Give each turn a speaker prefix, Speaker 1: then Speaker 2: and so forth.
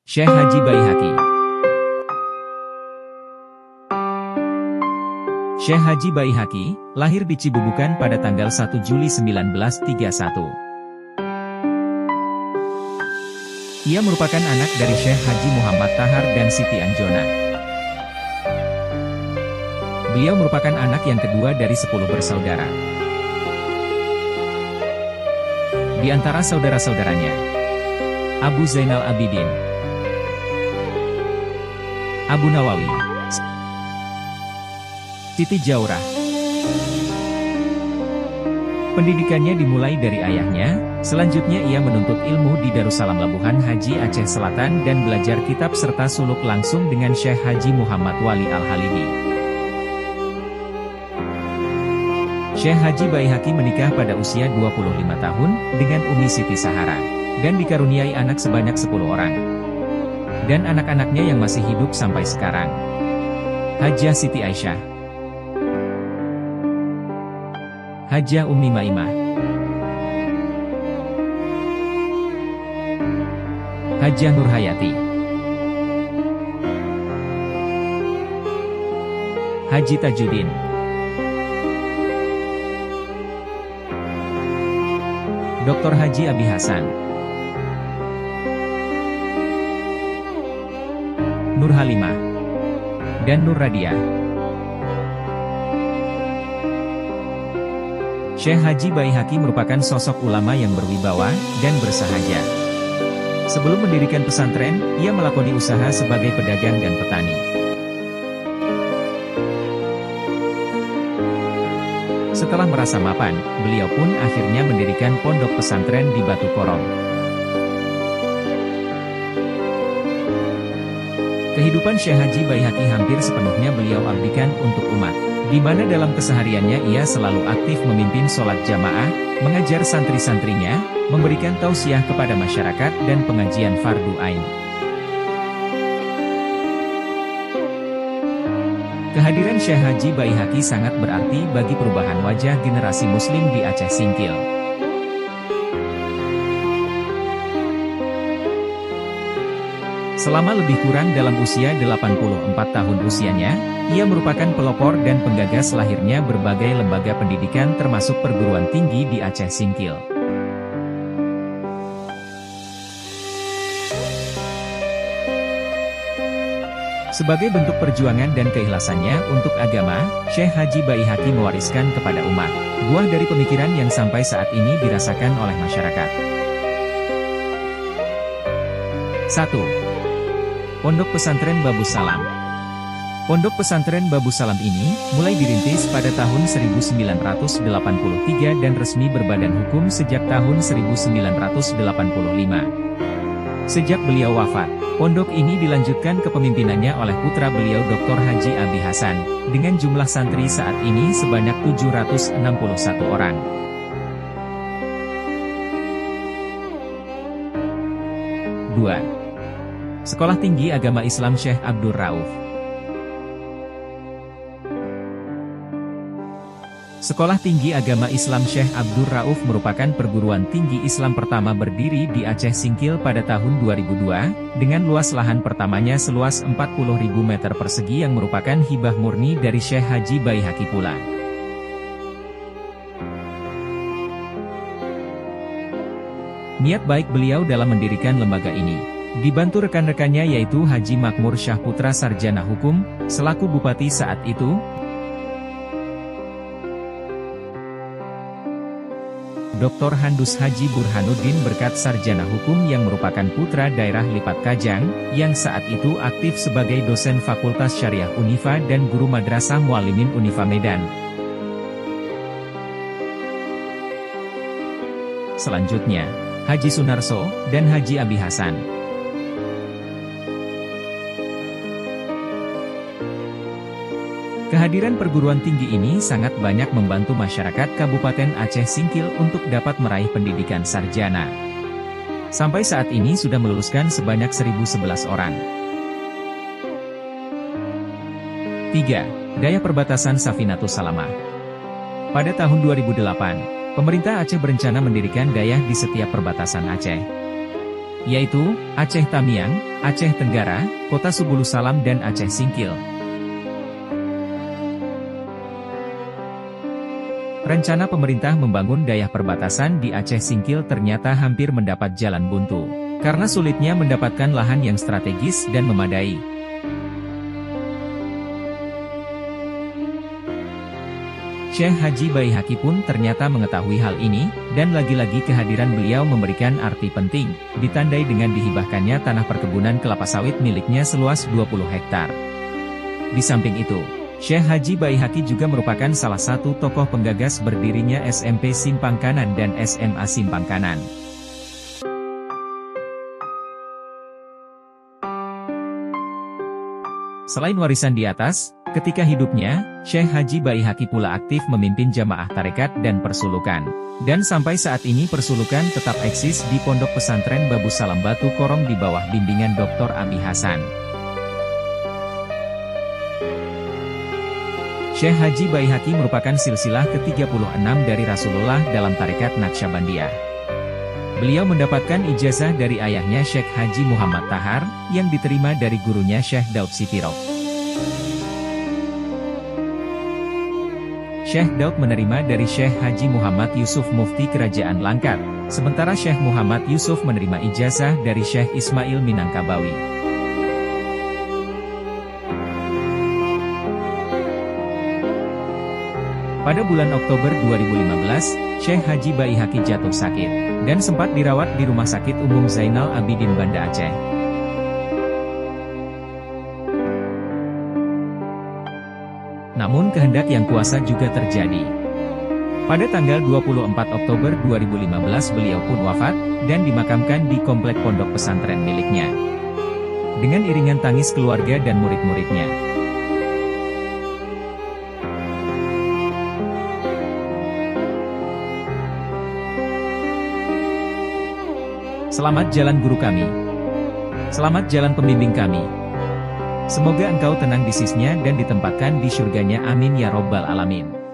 Speaker 1: Syekh Haji Baihaqi. Syekh Haji Baihaqi, lahir di Cibubukan pada tanggal 1 Juli 1931. Ia merupakan anak dari Syekh Haji Muhammad Tahar dan Siti Anjona. Beliau merupakan anak yang kedua dari 10 bersaudara. Di antara saudara-saudaranya, Abu Zainal Abidin, Abu Nawawi, Siti Jaurah. Pendidikannya dimulai dari ayahnya, selanjutnya ia menuntut ilmu di Darussalam Labuhan Haji Aceh Selatan dan belajar kitab serta suluk langsung dengan Syekh Haji Muhammad Wali Al-Halibi. Syekh Haji Baihaqi menikah pada usia 25 tahun dengan Umi Siti Sahara, dan dikaruniai anak sebanyak 10 orang. Dan anak-anaknya yang masih hidup sampai sekarang: Hajah Siti Aisyah, Hajah Ummi Maimah, Hajah Nurhayati, Haji Tajuddin, Dr. Haji Abi Hasan, Nur Halimah, dan Nur Radiah. Syekh Haji Baihaqi merupakan sosok ulama yang berwibawa dan bersahaja. Sebelum mendirikan pesantren, ia melakoni usaha sebagai pedagang dan petani. Setelah merasa mapan, beliau pun akhirnya mendirikan pondok pesantren di Batu Korong. Kehidupan Syekh Haji Baihaqi hampir sepenuhnya beliau abdikan untuk umat, di mana dalam kesehariannya ia selalu aktif memimpin sholat jamaah, mengajar santri-santrinya, memberikan tausiah kepada masyarakat dan pengajian fardu ain. Kehadiran Syekh Haji Baihaqi sangat berarti bagi perubahan wajah generasi muslim di Aceh Singkil. Selama lebih kurang dalam usia 84 tahun usianya, ia merupakan pelopor dan penggagas lahirnya berbagai lembaga pendidikan termasuk perguruan tinggi di Aceh Singkil. Sebagai bentuk perjuangan dan keikhlasannya untuk agama, Syekh Haji Baihaqi mewariskan kepada umat buah dari pemikiran yang sampai saat ini dirasakan oleh masyarakat. 1. Pondok Pesantren Babus Salam. Pondok Pesantren Babus Salam ini mulai dirintis pada tahun 1983 dan resmi berbadan hukum sejak tahun 1985. Sejak beliau wafat, pondok ini dilanjutkan kepemimpinannya oleh putra beliau Dr. Haji Abi Hasan, dengan jumlah santri saat ini sebanyak 761 orang. 2. Sekolah Tinggi Agama Islam Syekh Abdur Rauf. Sekolah Tinggi Agama Islam Syekh Abdur Rauf merupakan perguruan tinggi Islam pertama berdiri di Aceh Singkil pada tahun 2002, dengan luas lahan pertamanya seluas 40.000 meter persegi yang merupakan hibah murni dari Syekh Haji Baihaqi pula. Niat baik beliau dalam mendirikan lembaga ini dibantu rekan-rekannya yaitu Haji Makmur Syahputra Sarjana Hukum, selaku Bupati saat itu, Dr. Handus Haji Burhanuddin Berkat Sarjana Hukum yang merupakan putra daerah Lipat Kajang, yang saat itu aktif sebagai dosen Fakultas Syariah Unifa dan guru Madrasah Muallimin Unifa Medan. Selanjutnya, Haji Sunarso dan Haji Abi Hasan. Kehadiran perguruan tinggi ini sangat banyak membantu masyarakat Kabupaten Aceh Singkil untuk dapat meraih pendidikan sarjana. Sampai saat ini sudah meluluskan sebanyak 1.011 orang. 3. Daya Perbatasan Safinatus Salamah. Pada tahun 2008, pemerintah Aceh berencana mendirikan dayah di setiap perbatasan Aceh. yaitu Aceh Tamiang, Aceh Tenggara, Kota Subulu Salam dan Aceh Singkil. Rencana pemerintah membangun daerah perbatasan di Aceh Singkil ternyata hampir mendapat jalan buntu, karena sulitnya mendapatkan lahan yang strategis dan memadai. Syekh Haji Baihaqi pun ternyata mengetahui hal ini, dan lagi-lagi kehadiran beliau memberikan arti penting, ditandai dengan dihibahkannya tanah perkebunan kelapa sawit miliknya seluas 20 hektar. Di samping itu, Syekh Haji Baihaqi juga merupakan salah satu tokoh penggagas berdirinya SMP Simpang Kanan dan SMA Simpang Kanan. Selain warisan di atas, ketika hidupnya, Syekh Haji Baihaqi pula aktif memimpin jamaah tarekat dan persulukan. Dan sampai saat ini persulukan tetap eksis di Pondok Pesantren Babu Salam Batu Korong di bawah bimbingan Dr. Abi Hasan. Syekh Haji Baihaqi merupakan silsilah ke-36 dari Rasulullah dalam tarekat Naqsyabandiyah. Beliau mendapatkan ijazah dari ayahnya Syekh Haji Muhammad Tahar, yang diterima dari gurunya Syekh Daud Sitirok. Syekh Daud menerima dari Syekh Haji Muhammad Yusuf Mufti Kerajaan Langkat, sementara Syekh Muhammad Yusuf menerima ijazah dari Syekh Ismail Minangkabawi. Pada bulan Oktober 2015, Syekh Haji Baihaqi jatuh sakit, dan sempat dirawat di Rumah Sakit Umum Zainal Abidin Banda Aceh. Namun kehendak yang kuasa juga terjadi. Pada tanggal 24 Oktober 2015 beliau pun wafat, dan dimakamkan di komplek pondok pesantren miliknya. Dengan iringan tangis keluarga dan murid-muridnya. Selamat jalan guru kami. Selamat jalan pembimbing kami. Semoga engkau tenang di sisinya dan ditempatkan di surganya, amin ya robbal alamin.